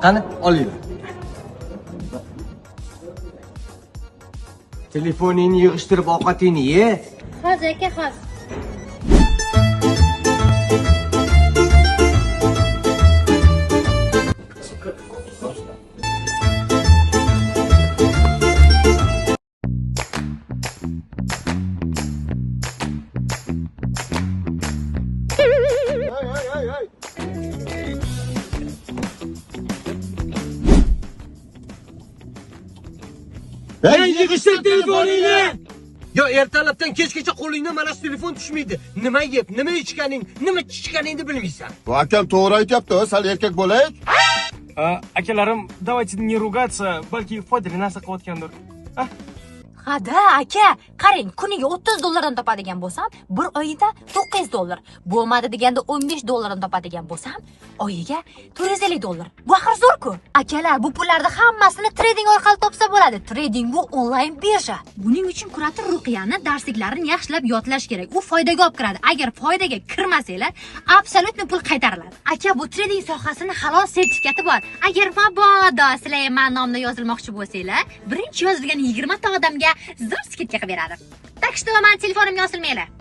Qani, olinglar. Telefoningni yig'ishtirib ovqatingni ye. Hozir aka, hozir. Yig'ishtir telefoningni. Yo, ertalabdan kechgacha qo'lingdan mana shu telefon tushmaydi. Nima yeb, nima ichganing, nima ichganingni bilmaysan. Bu akam to'g'ri aytyapti, sal erkak bo'laylik. Akalarim, давайте не ругаться, balki foydali narsa qilayotgandir. Ha-da, aka, qarang, kuniga 30 dollardan topadigan bo'lsam, bir oyida 900 dollar. Bo'lmadi deganda 15 dollardan topadigan bo'lsam, oyiga 450 dollar. Bu axir zo'r-ku. Akalar, bu pullarni hammasini trading orqali topsa bo'ladi. Trading bu onlayn birja. Buning uchun kurator Ruqiyani darsliklarini yaxshilab yodlash kerak. U foydaga olib kiradi. Agar foydaga kirmasanglar, absolyutni pul qaytariladi. Aka, bu trading sohasini halol sertifikati bor. Agar mabodo sizlar men nomda yozilmoqchi bo'lsanglar, birinchi yozilgan 20 ta odamga zo'r skidka qilib beradi. Так что, men telefonimga yosilmanglar.